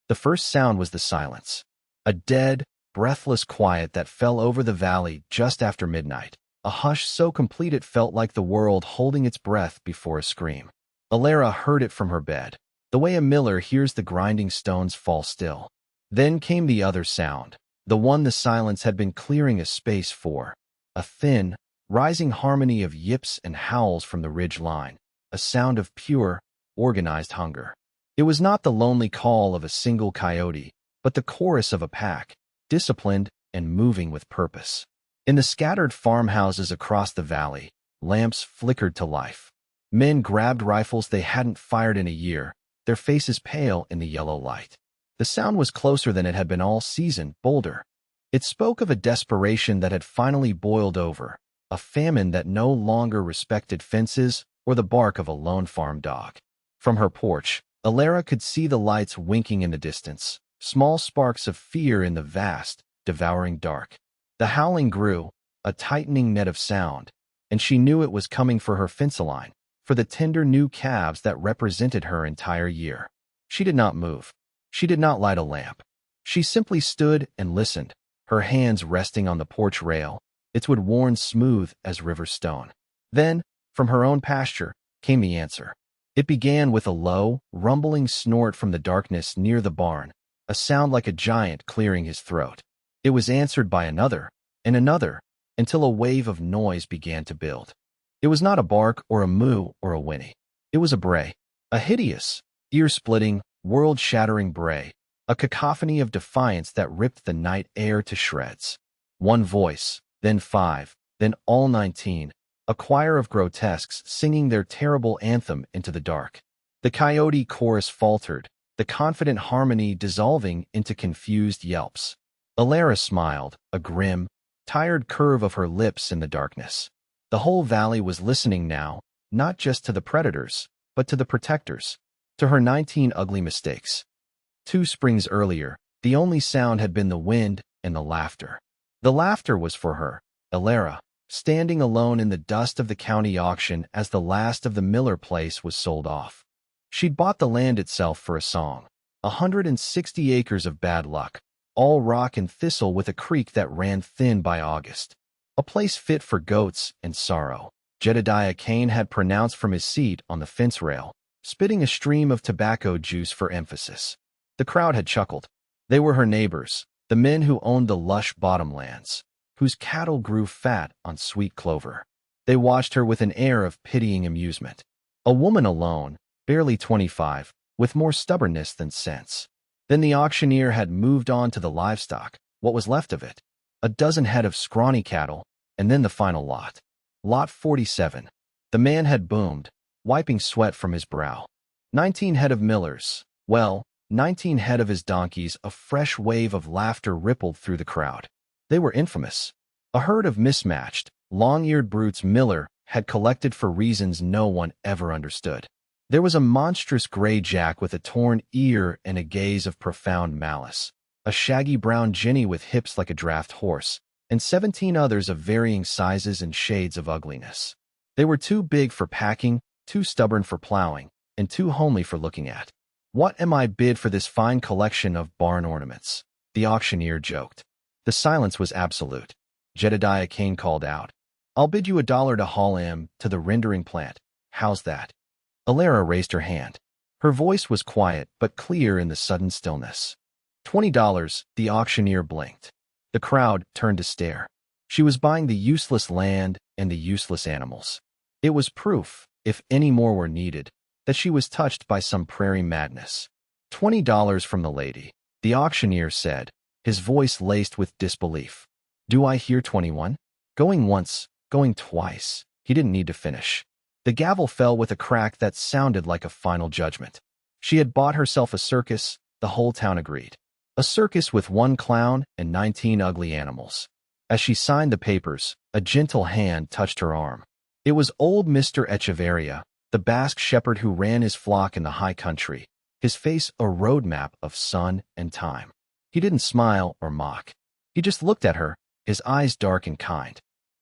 The first sound was the silence. A dead, breathless quiet that fell over the valley just after midnight. A hush so complete it felt like the world holding its breath before a scream. Alara heard it from her bed, the way a miller hears the grinding stones fall still. Then came the other sound, the one the silence had been clearing a space for. A thin, rising harmony of yips and howls from the ridge line, a sound of pure, organized hunger. It was not the lonely call of a single coyote, but the chorus of a pack, disciplined and moving with purpose. In the scattered farmhouses across the valley, lamps flickered to life. Men grabbed rifles they hadn't fired in a year, their faces pale in the yellow light. The sound was closer than it had been all season, bolder. It spoke of a desperation that had finally boiled over, a famine that no longer respected fences or the bark of a lone farm dog. From her porch, Alara could see the lights winking in the distance, small sparks of fear in the vast, devouring dark. The howling grew, a tightening net of sound, and she knew it was coming for her fence-line, for the tender new calves that represented her entire year. She did not move. She did not light a lamp. She simply stood and listened, her hands resting on the porch rail, its wood worn smooth as river stone. Then, from her own pasture, came the answer. It began with a low, rumbling snort from the darkness near the barn, a sound like a giant clearing his throat. It was answered by another, and another, until a wave of noise began to build. It was not a bark or a moo or a whinny. It was a bray, a hideous, ear-splitting, world-shattering bray, a cacophony of defiance that ripped the night air to shreds. One voice, then 5, then all 19, a choir of grotesques singing their terrible anthem into the dark. The coyote chorus faltered, the confident harmony dissolving into confused yelps. Alara smiled, a grim, tired curve of her lips in the darkness. The whole valley was listening now, not just to the predators, but to the protectors, to her 19 ugly mistakes. 2 springs earlier, the only sound had been the wind and the laughter. The laughter was for her, Alara, standing alone in the dust of the county auction as the last of the Miller place was sold off. She'd bought the land itself for a song, 160 acres of bad luck, all rock and thistle with a creek that ran thin by August. A place fit for goats and sorrow. Jedediah Kane had pronounced from his seat on the fence rail, spitting a stream of tobacco juice for emphasis. The crowd had chuckled. They were her neighbors, the men who owned the lush bottomlands, whose cattle grew fat on sweet clover. They watched her with an air of pitying amusement. A woman alone, barely 25, with more stubbornness than sense. Then the auctioneer had moved on to the livestock, what was left of it. A dozen head of scrawny cattle, and then the final lot. Lot 47. The man had boomed, wiping sweat from his brow. 19 head of Millers. Well, 19 head of his donkeys. A fresh wave of laughter rippled through the crowd. They were infamous. A herd of mismatched, long-eared brutes Miller had collected for reasons no one ever understood. There was a monstrous gray jack with a torn ear and a gaze of profound malice, a shaggy brown Jenny with hips like a draft horse, and 17 others of varying sizes and shades of ugliness. They were too big for packing, too stubborn for plowing, and too homely for looking at. "What am I bid for this fine collection of barn ornaments?" the auctioneer joked. The silence was absolute. Jedediah Kane called out, "I'll bid you $1 to haul him to the rendering plant. How's that?" Alara raised her hand. Her voice was quiet but clear in the sudden stillness. $20, the auctioneer blinked. The crowd turned to stare. She was buying the useless land and the useless animals. It was proof, if any more were needed, that she was touched by some prairie madness. $20 from the lady, the auctioneer said, his voice laced with disbelief. "Do I hear 21? Going once, going twice." He didn't need to finish. The gavel fell with a crack that sounded like a final judgment. She had bought herself a circus, the whole town agreed. A circus with 1 clown and 19 ugly animals. As she signed the papers, a gentle hand touched her arm. It was old Mr. Echeverria, the Basque shepherd who ran his flock in the high country, his face a roadmap of sun and time. He didn't smile or mock. He just looked at her, his eyes dark and kind.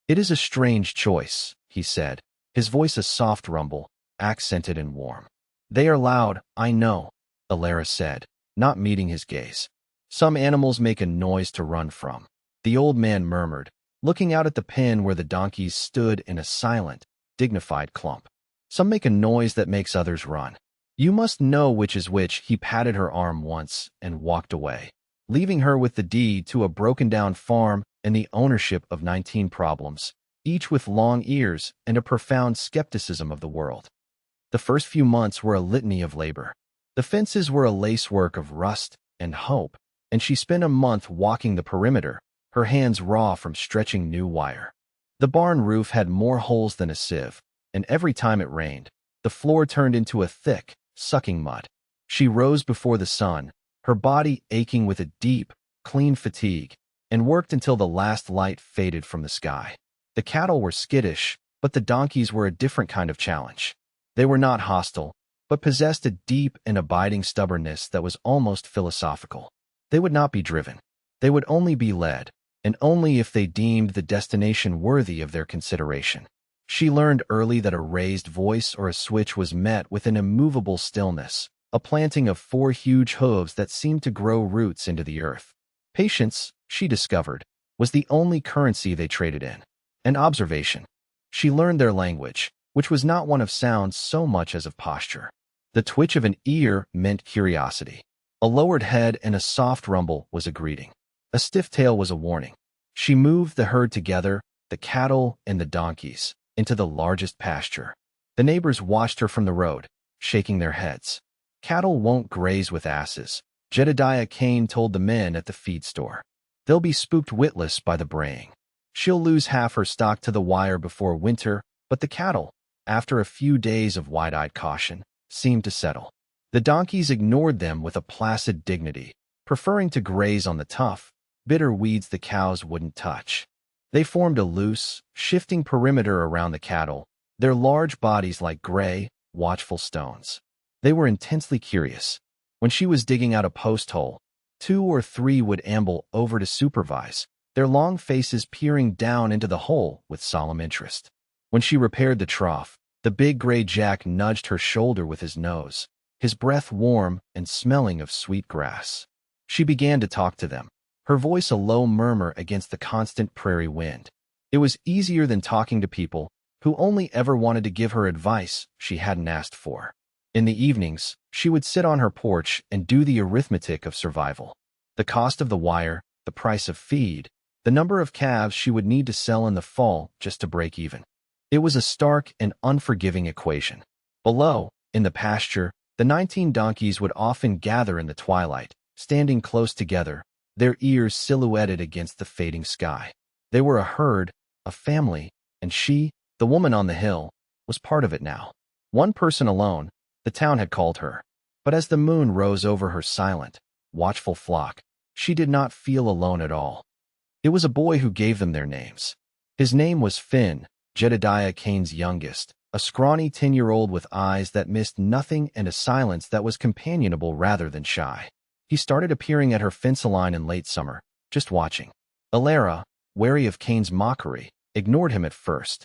"It is a strange choice," he said, his voice a soft rumble, accented and warm. "They are loud, I know," Alara said, not meeting his gaze. Some animals make a noise to run from, the old man murmured, looking out at the pen where the donkeys stood in a silent, dignified clump. Some make a noise that makes others run. You must know which is which. He patted her arm once and walked away, leaving her with the deed to a broken-down farm and the ownership of 19 problems, each with long ears and a profound skepticism of the world. The first few months were a litany of labor. The fences were a lacework of rust and hope, and she spent a month walking the perimeter, her hands raw from stretching new wire. The barn roof had more holes than a sieve, and every time it rained, the floor turned into a thick, sucking mud. She rose before the sun, her body aching with a deep, clean fatigue, and worked until the last light faded from the sky. The cattle were skittish, but the donkeys were a different kind of challenge. They were not hostile, but possessed a deep and abiding stubbornness that was almost philosophical. They would not be driven. They would only be led, and only if they deemed the destination worthy of their consideration. She learned early that a raised voice or a switch was met with an immovable stillness, a planting of 4 huge hooves that seemed to grow roots into the earth. Patience, she discovered, was the only currency they traded in. And observation. She learned their language, which was not one of sounds so much as of posture. The twitch of an ear meant curiosity. A lowered head and a soft rumble was a greeting. A stiff tail was a warning. She moved the herd together, the cattle and the donkeys, into the largest pasture. The neighbors watched her from the road, shaking their heads. Cattle won't graze with asses, Jedediah Kane told the men at the feed store. They'll be spooked witless by the braying. She'll lose half her stock to the wire before winter, but the cattle, after a few days of wide-eyed caution, seemed to settle. The donkeys ignored them with a placid dignity, preferring to graze on the tough, bitter weeds the cows wouldn't touch. They formed a loose, shifting perimeter around the cattle, their large bodies like gray, watchful stones. They were intensely curious. When she was digging out a post hole, 2 or 3 would amble over to supervise, their long faces peering down into the hole with solemn interest. When she repaired the trough, the big gray jack nudged her shoulder with his nose, his breath warm and smelling of sweet grass. She began to talk to them, her voice a low murmur against the constant prairie wind. It was easier than talking to people who only ever wanted to give her advice she hadn't asked for. In the evenings, she would sit on her porch and do the arithmetic of survival. The cost of the wire, the price of feed, the number of calves she would need to sell in the fall just to break even. It was a stark and unforgiving equation. Below, in the pasture, the 19 donkeys would often gather in the twilight, standing close together, their ears silhouetted against the fading sky. They were a herd, a family, and she, the woman on the hill, was part of it now. One person alone, the town had called her. But as the moon rose over her silent, watchful flock, she did not feel alone at all. It was a boy who gave them their names. His name was Finn, Jedediah Kane's youngest, a scrawny 10-year-old with eyes that missed nothing and a silence that was companionable rather than shy. He started appearing at her fence line in late summer, just watching. Alara, wary of Kane's mockery, ignored him at first.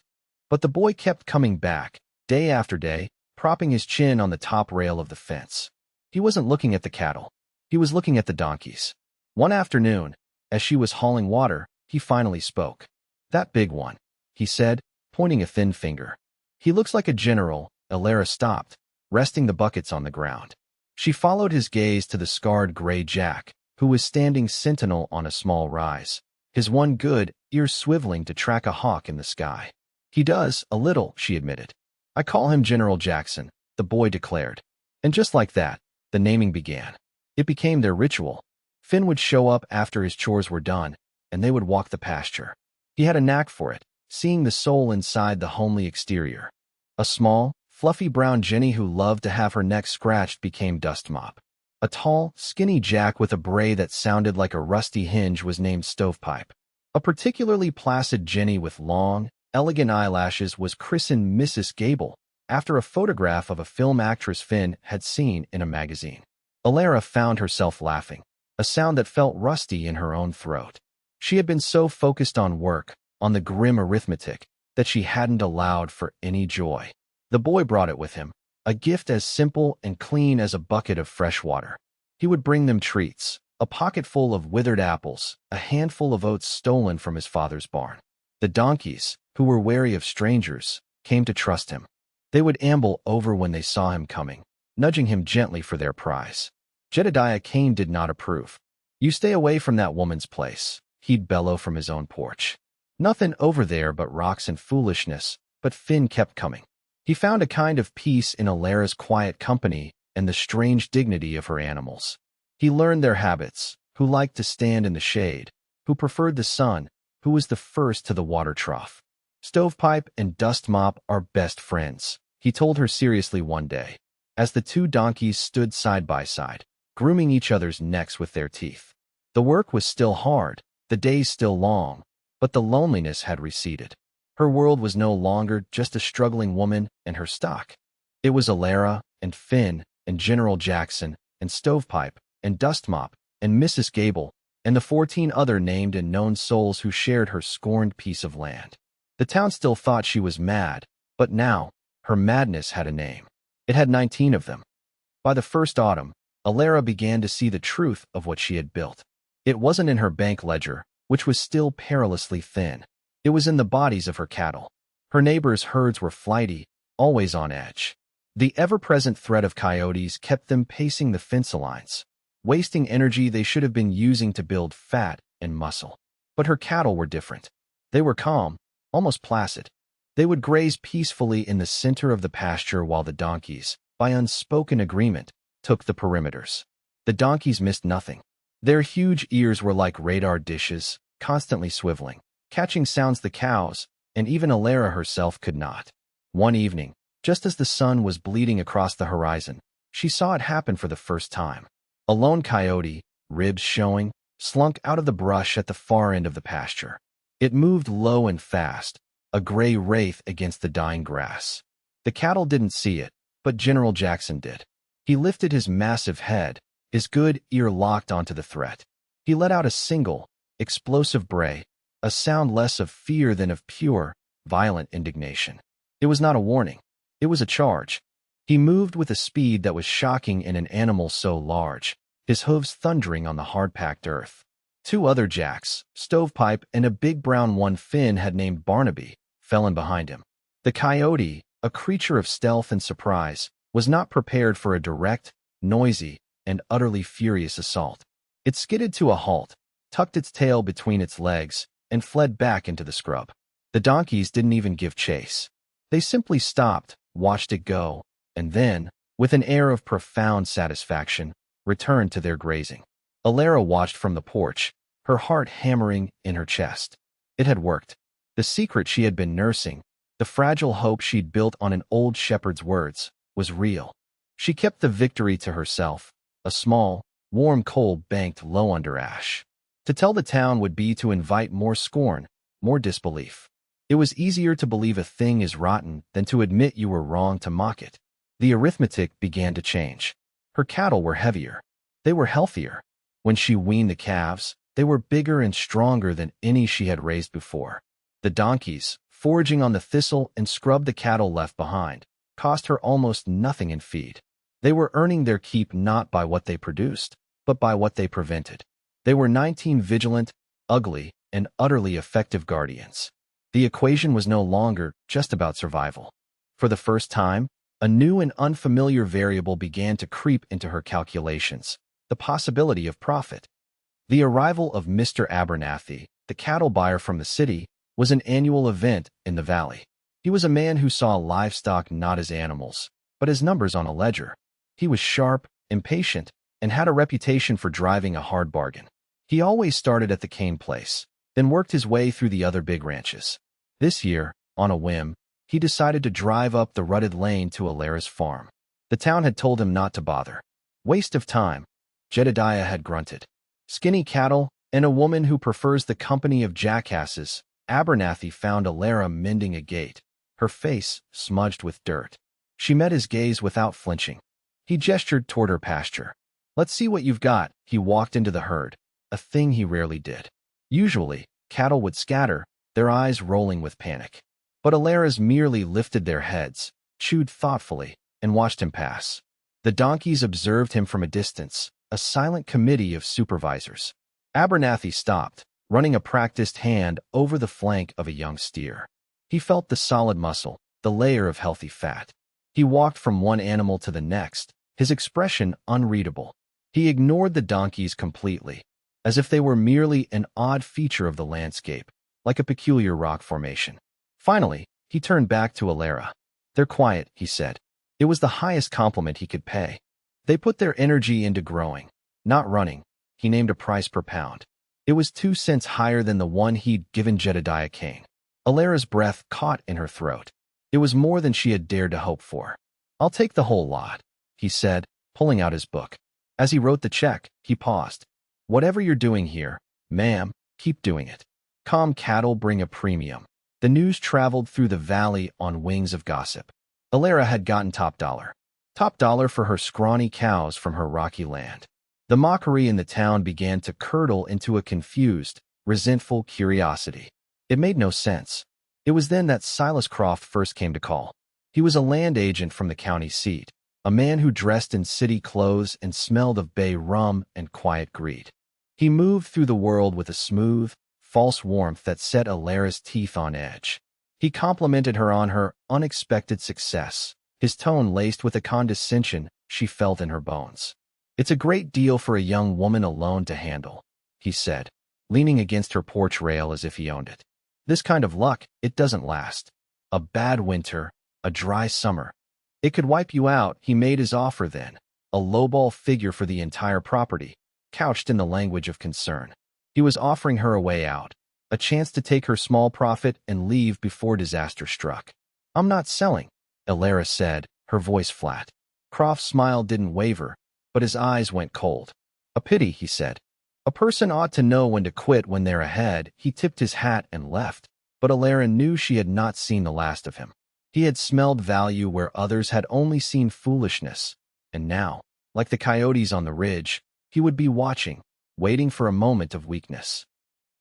But the boy kept coming back, day after day, propping his chin on the top rail of the fence. He wasn't looking at the cattle. He was looking at the donkeys. One afternoon, as she was hauling water, he finally spoke. "That big one," he said, pointing a thin finger. "He looks like a general." Alara stopped, resting the buckets on the ground. She followed his gaze to the scarred gray jack, who was standing sentinel on a small rise, his one good ear swiveling to track a hawk in the sky. "He does, a little," she admitted. "I call him General Jackson," the boy declared. And just like that, the naming began. It became their ritual. Finn would show up after his chores were done, and they would walk the pasture. He had a knack for it, seeing the soul inside the homely exterior. A small, fluffy brown Jenny who loved to have her neck scratched became Dust Mop. A tall, skinny Jack with a bray that sounded like a rusty hinge was named Stovepipe. A particularly placid Jenny with long, elegant eyelashes was christened Mrs. Gable, after a photograph of a film actress Finn had seen in a magazine. Alara found herself laughing, a sound that felt rusty in her own throat. She had been so focused on work, on the grim arithmetic, that she hadn't allowed for any joy. The boy brought it with him, a gift as simple and clean as a bucket of fresh water. He would bring them treats, a pocketful of withered apples, a handful of oats stolen from his father's barn. The donkeys, who were wary of strangers, came to trust him. They would amble over when they saw him coming, nudging him gently for their prize. Jedediah Cain did not approve. "You stay away from that woman's place," he'd bellow from his own porch. "Nothing over there but rocks and foolishness," but Finn kept coming. He found a kind of peace in Alara's quiet company and the strange dignity of her animals. He learned their habits, who liked to stand in the shade, who preferred the sun, who was the first to the water trough. "Stovepipe and Dust Mop are best friends," he told her seriously one day, as the two donkeys stood side by side, grooming each other's necks with their teeth. The work was still hard, the days still long, but the loneliness had receded. Her world was no longer just a struggling woman and her stock. It was Alara and Finn and General Jackson and Stovepipe and Dust Mop and Mrs. Gable and the 14 other named and known souls who shared her scorned piece of land. The town still thought she was mad, but now her madness had a name. It had 19 of them. By the first autumn, Alara began to see the truth of what she had built. It wasn't in her bank ledger, which was still perilously thin. It was in the bodies of her cattle. Her neighbors' herds were flighty, always on edge. The ever-present threat of coyotes kept them pacing the fence lines, wasting energy they should have been using to build fat and muscle. But her cattle were different. They were calm, almost placid. They would graze peacefully in the center of the pasture while the donkeys, by unspoken agreement, took the perimeters. The donkeys missed nothing. Their huge ears were like radar dishes, constantly swiveling, catching sounds the cows, and even Alara herself could not. One evening, just as the sun was bleeding across the horizon, she saw it happen for the first time. A lone coyote, ribs showing, slunk out of the brush at the far end of the pasture. It moved low and fast, a gray wraith against the dying grass. The cattle didn't see it, but General Jackson did. He lifted his massive head, his good ear locked onto the threat. He let out a single, explosive bray, a sound less of fear than of pure, violent indignation. It was not a warning. It was a charge. He moved with a speed that was shocking in an animal so large, his hooves thundering on the hard-packed earth. Two other jacks, Stovepipe and a big brown one Finn had named Barnaby, fell in behind him. The coyote, a creature of stealth and surprise, was not prepared for a direct, noisy, and utterly furious assault. It skidded to a halt, tucked its tail between its legs, and fled back into the scrub. The donkeys didn't even give chase. They simply stopped, watched it go, and then, with an air of profound satisfaction, returned to their grazing. Alara watched from the porch, her heart hammering in her chest. It had worked. The secret she had been nursing, the fragile hope she'd built on an old shepherd's words, was real. She kept the victory to herself, a small, warm coal banked low under ash. To tell the town would be to invite more scorn, more disbelief. It was easier to believe a thing is rotten than to admit you were wrong to mock it. The arithmetic began to change. Her cattle were heavier. They were healthier. When she weaned the calves, they were bigger and stronger than any she had raised before. The donkeys, foraging on the thistle and scrub the cattle left behind, cost her almost nothing in feed. They were earning their keep not by what they produced, but by what they prevented. They were 19 vigilant, ugly, and utterly effective guardians. The equation was no longer just about survival. For the first time, a new and unfamiliar variable began to creep into her calculations, the possibility of profit. The arrival of Mr. Abernathy, the cattle buyer from the city, was an annual event in the valley. He was a man who saw livestock not as animals, but as numbers on a ledger. He was sharp, impatient, and had a reputation for driving a hard bargain. He always started at the Cain place, then worked his way through the other big ranches. This year, on a whim, he decided to drive up the rutted lane to Alara's farm. The town had told him not to bother. Waste of time, Jedediah had grunted. Skinny cattle and a woman who prefers the company of jackasses, Abernathy found Alara mending a gate, her face smudged with dirt. She met his gaze without flinching. He gestured toward her pasture. "Let's see what you've got." He walked into the herd, a thing he rarely did. Usually, cattle would scatter, their eyes rolling with panic. But Alara's merely lifted their heads, chewed thoughtfully, and watched him pass. The donkeys observed him from a distance, a silent committee of supervisors. Abernathy stopped, running a practiced hand over the flank of a young steer. He felt the solid muscle, the layer of healthy fat. He walked from one animal to the next, his expression unreadable. He ignored the donkeys completely, as if they were merely an odd feature of the landscape, like a peculiar rock formation. Finally, he turned back to Alara. "They're quiet," he said. It was the highest compliment he could pay. "They put their energy into growing, not running." He named a price per pound. It was 2 cents higher than the one he'd given Jedediah Kane. Alara's breath caught in her throat. It was more than she had dared to hope for. "I'll take the whole lot," he said, pulling out his book. As he wrote the check, he paused. "Whatever you're doing here, ma'am, keep doing it. Calm cattle bring a premium." The news traveled through the valley on wings of gossip. Alara had gotten top dollar. Top dollar for her scrawny cows from her rocky land. The mockery in the town began to curdle into a confused, resentful curiosity. It made no sense. It was then that Silas Croft first came to call. He was a land agent from the county seat, a man who dressed in city clothes and smelled of bay rum and quiet greed. He moved through the world with a smooth, false warmth that set Alara's teeth on edge. He complimented her on her unexpected success, his tone laced with a condescension she felt in her bones. "It's a great deal for a young woman alone to handle," he said, leaning against her porch rail as if he owned it. "This kind of luck, it doesn't last. A bad winter, a dry summer. It could wipe you out." He made his offer then, a lowball figure for the entire property, couched in the language of concern. He was offering her a way out, a chance to take her small profit and leave before disaster struck. "I'm not selling," Alara said, her voice flat. Croft's smile didn't waver, but his eyes went cold. "A pity," he said. "A person ought to know when to quit when they're ahead." He tipped his hat and left, but Alara knew she had not seen the last of him. He had smelled value where others had only seen foolishness, and now, like the coyotes on the ridge, he would be watching, waiting for a moment of weakness.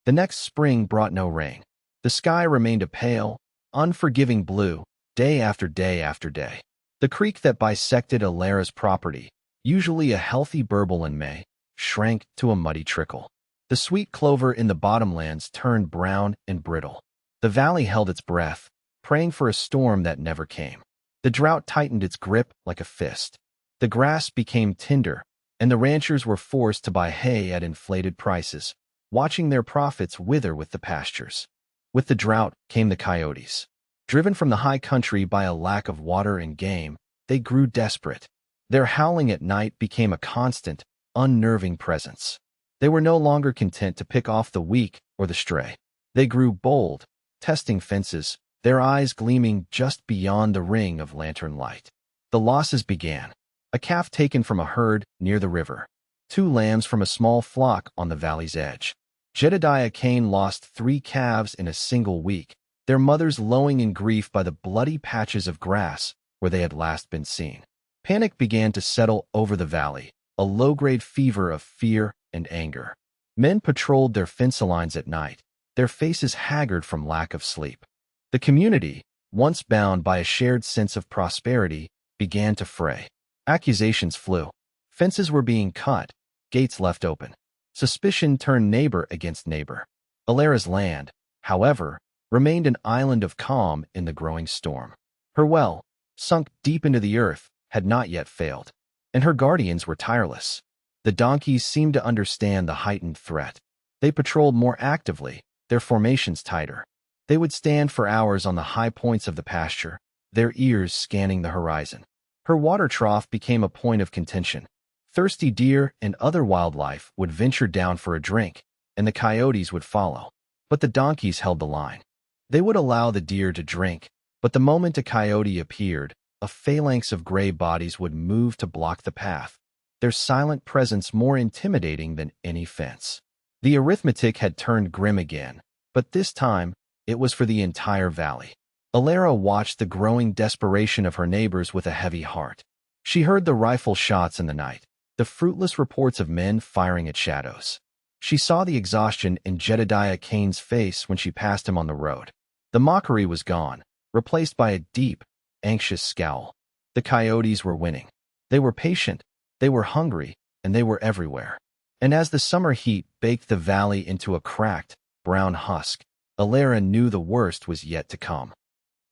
The next spring brought no rain. The sky remained a pale, unforgiving blue, day after day after day. The creek that bisected Alara's property, usually a healthy burble in May, shrank to a muddy trickle. The sweet clover in the bottomlands turned brown and brittle. The valley held its breath, praying for a storm that never came. The drought tightened its grip like a fist. The grass became tinder, and the ranchers were forced to buy hay at inflated prices, watching their profits wither with the pastures. With the drought came the coyotes. Driven from the high country by a lack of water and game, they grew desperate. Their howling at night became a constant, unnerving presence. They were no longer content to pick off the weak or the stray. They grew bold, testing fences, their eyes gleaming just beyond the ring of lantern light. The losses began. A calf taken from a herd near the river. 2 lambs from a small flock on the valley's edge. Jedediah Kane lost 3 calves in a single week, their mothers lowing in grief by the bloody patches of grass where they had last been seen. Panic began to settle over the valley, a low-grade fever of fear and anger. Men patrolled their fence lines at night, their faces haggard from lack of sleep. The community, once bound by a shared sense of prosperity, began to fray. Accusations flew. Fences were being cut, gates left open. Suspicion turned neighbor against neighbor. Alara's land, however, remained an island of calm in the growing storm. Her well, sunk deep into the earth, had not yet failed, and her guardians were tireless. The donkeys seemed to understand the heightened threat. They patrolled more actively, their formations tighter. They would stand for hours on the high points of the pasture, their ears scanning the horizon. Her water trough became a point of contention. Thirsty deer and other wildlife would venture down for a drink, and the coyotes would follow. But the donkeys held the line. They would allow the deer to drink, but the moment a coyote appeared, a phalanx of gray bodies would move to block the path, their silent presence more intimidating than any fence. The arithmetic had turned grim again, but this time, it was for the entire valley. Alara watched the growing desperation of her neighbors with a heavy heart. She heard the rifle shots in the night, the fruitless reports of men firing at shadows. She saw the exhaustion in Jedediah Kane's face when she passed him on the road. The mockery was gone, replaced by a deep, anxious scowl. The coyotes were winning. They were patient, they were hungry, and and they were everywhere. And as the summer heat baked the valley into a cracked, brown husk, Alara knew the worst was yet to come.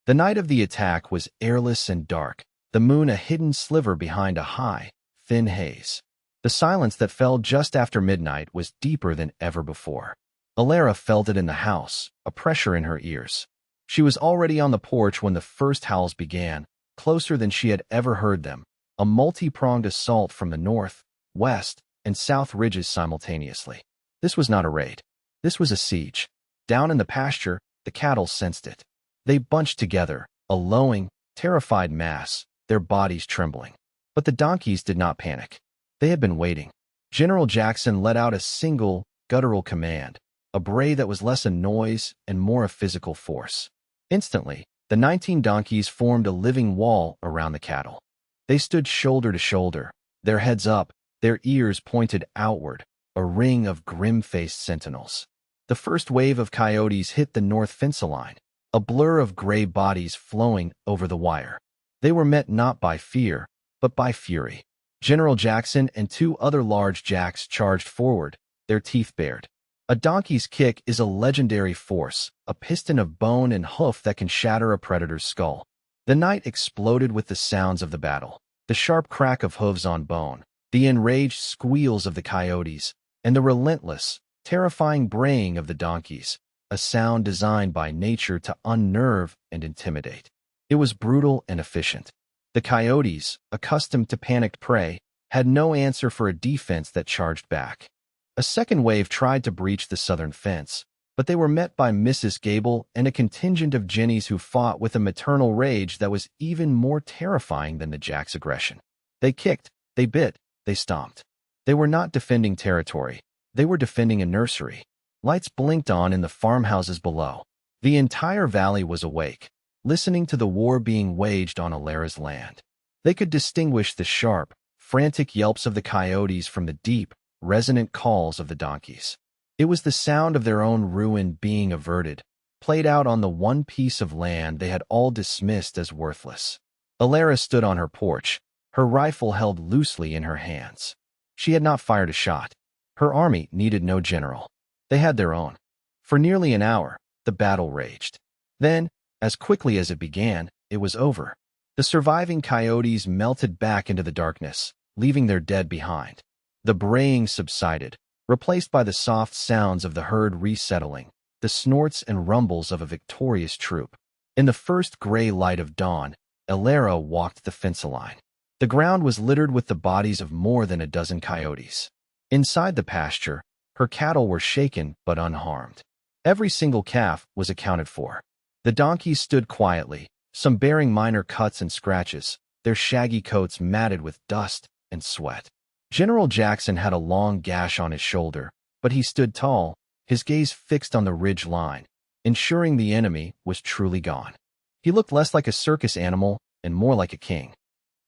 The night of the attack was airless and dark, the moon a hidden sliver behind a high, thin haze. The silence that fell just after midnight was deeper than ever before. Alara felt it in the house, a pressure in her ears. She was already on the porch when the first howls began, closer than she had ever heard them, a multi-pronged assault from the north, west, and south ridges simultaneously. This was not a raid. This was a siege. Down in the pasture, the cattle sensed it. They bunched together, a lowing, terrified mass, their bodies trembling. But the donkeys did not panic. They had been waiting. General Jackson let out a single, guttural command, a bray that was less a noise and more a physical force. Instantly, the 19 donkeys formed a living wall around the cattle. They stood shoulder to shoulder, their heads up, their ears pointed outward, a ring of grim-faced sentinels. The first wave of coyotes hit the north fence line, a blur of gray bodies flowing over the wire. They were met not by fear, but by fury. General Jackson and 2 other large jacks charged forward, their teeth bared. A donkey's kick is a legendary force, a piston of bone and hoof that can shatter a predator's skull. The night exploded with the sounds of the battle, the sharp crack of hooves on bone, the enraged squeals of the coyotes, and the relentless, terrifying braying of the donkeys, a sound designed by nature to unnerve and intimidate. It was brutal and efficient. The coyotes, accustomed to panicked prey, had no answer for a defense that charged back. A second wave tried to breach the southern fence, but they were met by Mrs. Gable and a contingent of Jennies who fought with a maternal rage that was even more terrifying than the Jack's aggression. They kicked, they bit, they stomped. They were not defending territory. They were defending a nursery. Lights blinked on in the farmhouses below. The entire valley was awake, listening to the war being waged on Alara's land. They could distinguish the sharp, frantic yelps of the coyotes from the deep, resonant calls of the donkeys. It was the sound of their own ruin being averted, played out on the one piece of land they had all dismissed as worthless. Alara stood on her porch, her rifle held loosely in her hands. She had not fired a shot. Her army needed no general. They had their own. For nearly an hour, the battle raged. Then, as quickly as it began, it was over. The surviving coyotes melted back into the darkness, leaving their dead behind. The braying subsided, replaced by the soft sounds of the herd resettling, the snorts and rumbles of a victorious troop. In the first gray light of dawn, Alara walked the fence line. The ground was littered with the bodies of more than a dozen coyotes. Inside the pasture, her cattle were shaken but unharmed. Every single calf was accounted for. The donkeys stood quietly, some bearing minor cuts and scratches, their shaggy coats matted with dust and sweat. General Jackson had a long gash on his shoulder, but he stood tall, his gaze fixed on the ridge line, ensuring the enemy was truly gone. He looked less like a circus animal and more like a king.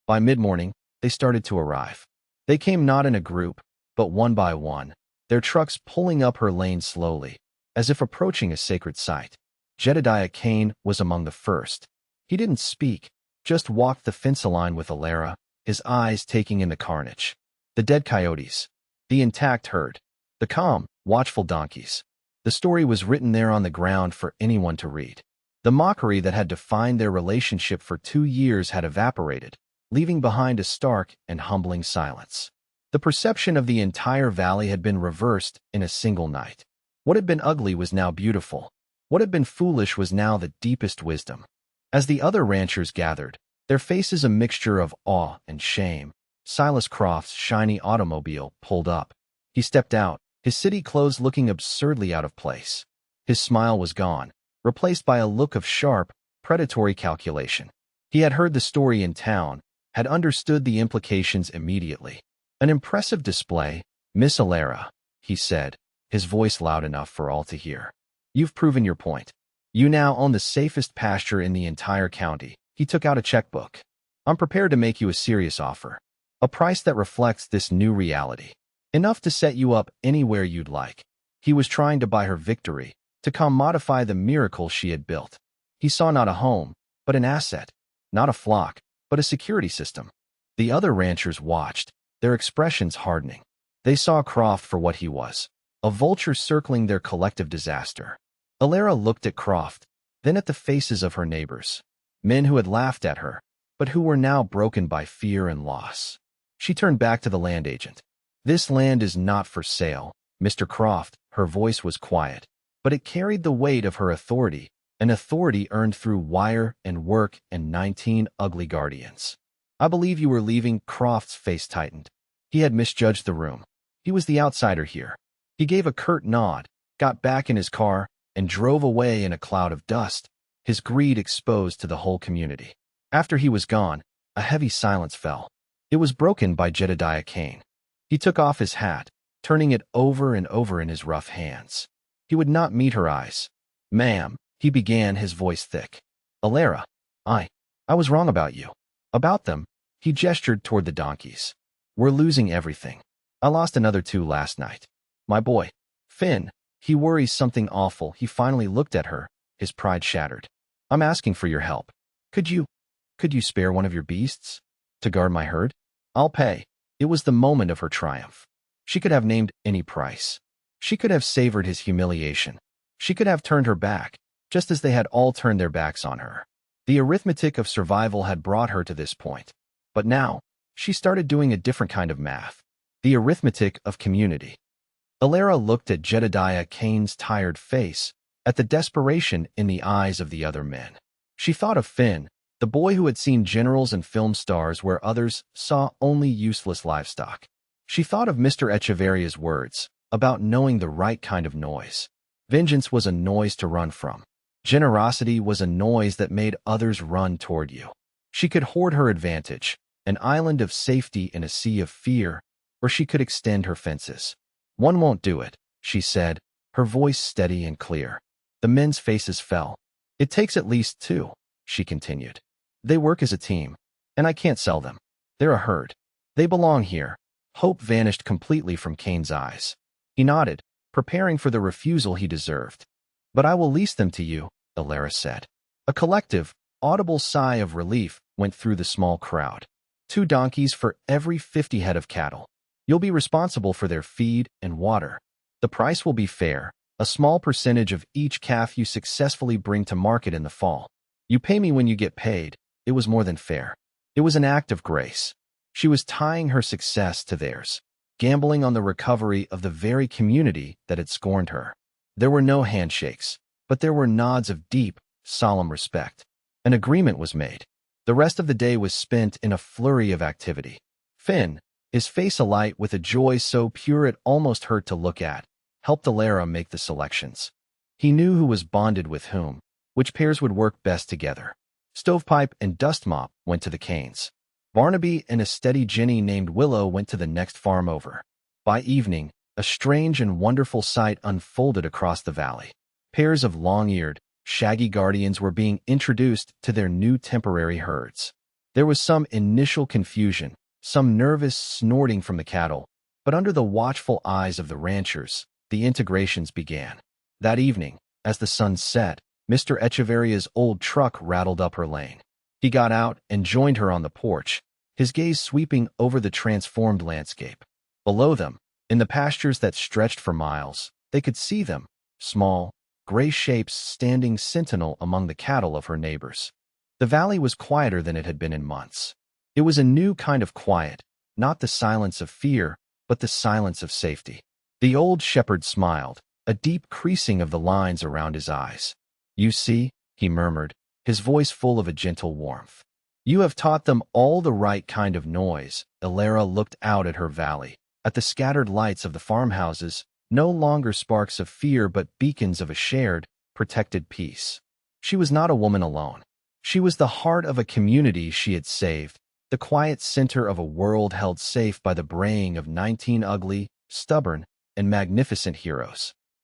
By mid-morning, they started to arrive. They came not in a group, but one by one, their trucks pulling up her lane slowly, as if approaching a sacred site. Jedediah Kane was among the first. He didn't speak, just walked the fence line with Alara, his eyes taking in the carnage. The dead coyotes, the intact herd, the calm, watchful donkeys. The story was written there on the ground for anyone to read. The mockery that had defined their relationship for 2 years had evaporated, leaving behind a stark and humbling silence. The perception of the entire valley had been reversed in a single night. What had been ugly was now beautiful. What had been foolish was now the deepest wisdom. As the other ranchers gathered, their faces a mixture of awe and shame, Silas Croft's shiny automobile pulled up. He stepped out, his city clothes looking absurdly out of place. His smile was gone, replaced by a look of sharp, predatory calculation. He had heard the story in town, had understood the implications immediately. An impressive display, Miss Alara, he said, his voice loud enough for all to hear. You've proven your point. You now own the safest pasture in the entire county. He took out a checkbook. I'm prepared to make you a serious offer. A price that reflects this new reality. Enough to set you up anywhere you'd like. He was trying to buy her victory, to commodify the miracle she had built. He saw not a home, but an asset. Not a flock, but a security system. The other ranchers watched, their expressions hardening. They saw Croft for what he was, a vulture circling their collective disaster. Alara looked at Croft, then at the faces of her neighbors, men who had laughed at her, but who were now broken by fear and loss. She turned back to the land agent. "This land is not for sale, Mr. Croft." Her voice was quiet, but it carried the weight of her authority, an authority earned through wire and work and 19 ugly guardians. "I believe you were leaving." Croft's face tightened. He had misjudged the room. He was the outsider here. He gave a curt nod, got back in his car, and drove away in a cloud of dust, his greed exposed to the whole community. After he was gone, a heavy silence fell. It was broken by Jedediah Kane. He took off his hat, turning it over and over in his rough hands. He would not meet her eyes. "Ma'am," he began, his voice thick. "Alara, I was wrong about you." "About them?" He gestured toward the donkeys. "We're losing everything. I lost another 2 last night. My boy, Finn, he worries something awful." He finally looked at her, his pride shattered. "I'm asking for your help. Could you spare one of your beasts to guard my herd? I'll pay." It was the moment of her triumph. She could have named any price. She could have savored his humiliation. She could have turned her back, just as they had all turned their backs on her. The arithmetic of survival had brought her to this point. But now, she started doing a different kind of math. The arithmetic of community. Alara looked at Jedediah Kane's tired face, at the desperation in the eyes of the other men. She thought of Finn, the boy who had seen generals and film stars where others saw only useless livestock. She thought of Mr. Echeveria's words about knowing the right kind of noise. Vengeance was a noise to run from. Generosity was a noise that made others run toward you. She could hoard her advantage, an island of safety in a sea of fear, or she could extend her fences. "One won't do it," she said, her voice steady and clear. The men's faces fell. "It takes at least 2," she continued. "They work as a team, and I can't sell them. They're a herd. They belong here." Hope vanished completely from Kane's eyes. He nodded, preparing for the refusal he deserved. "But I will lease them to you," Alara said. A collective, audible sigh of relief went through the small crowd. 2 donkeys for every 50 head of cattle. You'll be responsible for their feed and water. The price will be fair, a small percentage of each calf you successfully bring to market in the fall. You pay me when you get paid. It was more than fair. It was an act of grace. She was tying her success to theirs, gambling on the recovery of the very community that had scorned her. There were no handshakes, but there were nods of deep, solemn respect. An agreement was made. The rest of the day was spent in a flurry of activity. Finn, his face alight with a joy so pure it almost hurt to look at, helped Alara make the selections. He knew who was bonded with whom, which pairs would work best together. Stovepipe and Dustmop went to the Canes. Barnaby and a steady Jenny named Willow went to the next farm over. By evening, a strange and wonderful sight unfolded across the valley. Pairs of long-eared, shaggy guardians were being introduced to their new temporary herds. There was some initial confusion, some nervous snorting from the cattle, but under the watchful eyes of the ranchers, the integrations began. That evening, as the sun set, Mr. Echeveria's old truck rattled up her lane. He got out and joined her on the porch, his gaze sweeping over the transformed landscape. Below them, in the pastures that stretched for miles, they could see them, small, gray shapes standing sentinel among the cattle of her neighbors. The valley was quieter than it had been in months. It was a new kind of quiet, not the silence of fear, but the silence of safety. The old shepherd smiled, a deep creasing of the lines around his eyes. "You see," he murmured, his voice full of a gentle warmth. "You have taught them all the right kind of noise." Alara looked out at her valley, at the scattered lights of the farmhouses, no longer sparks of fear but beacons of a shared, protected peace. She was not a woman alone. She was the heart of a community she had saved, the quiet center of a world held safe by the braying of 19 ugly, stubborn, and magnificent heroes.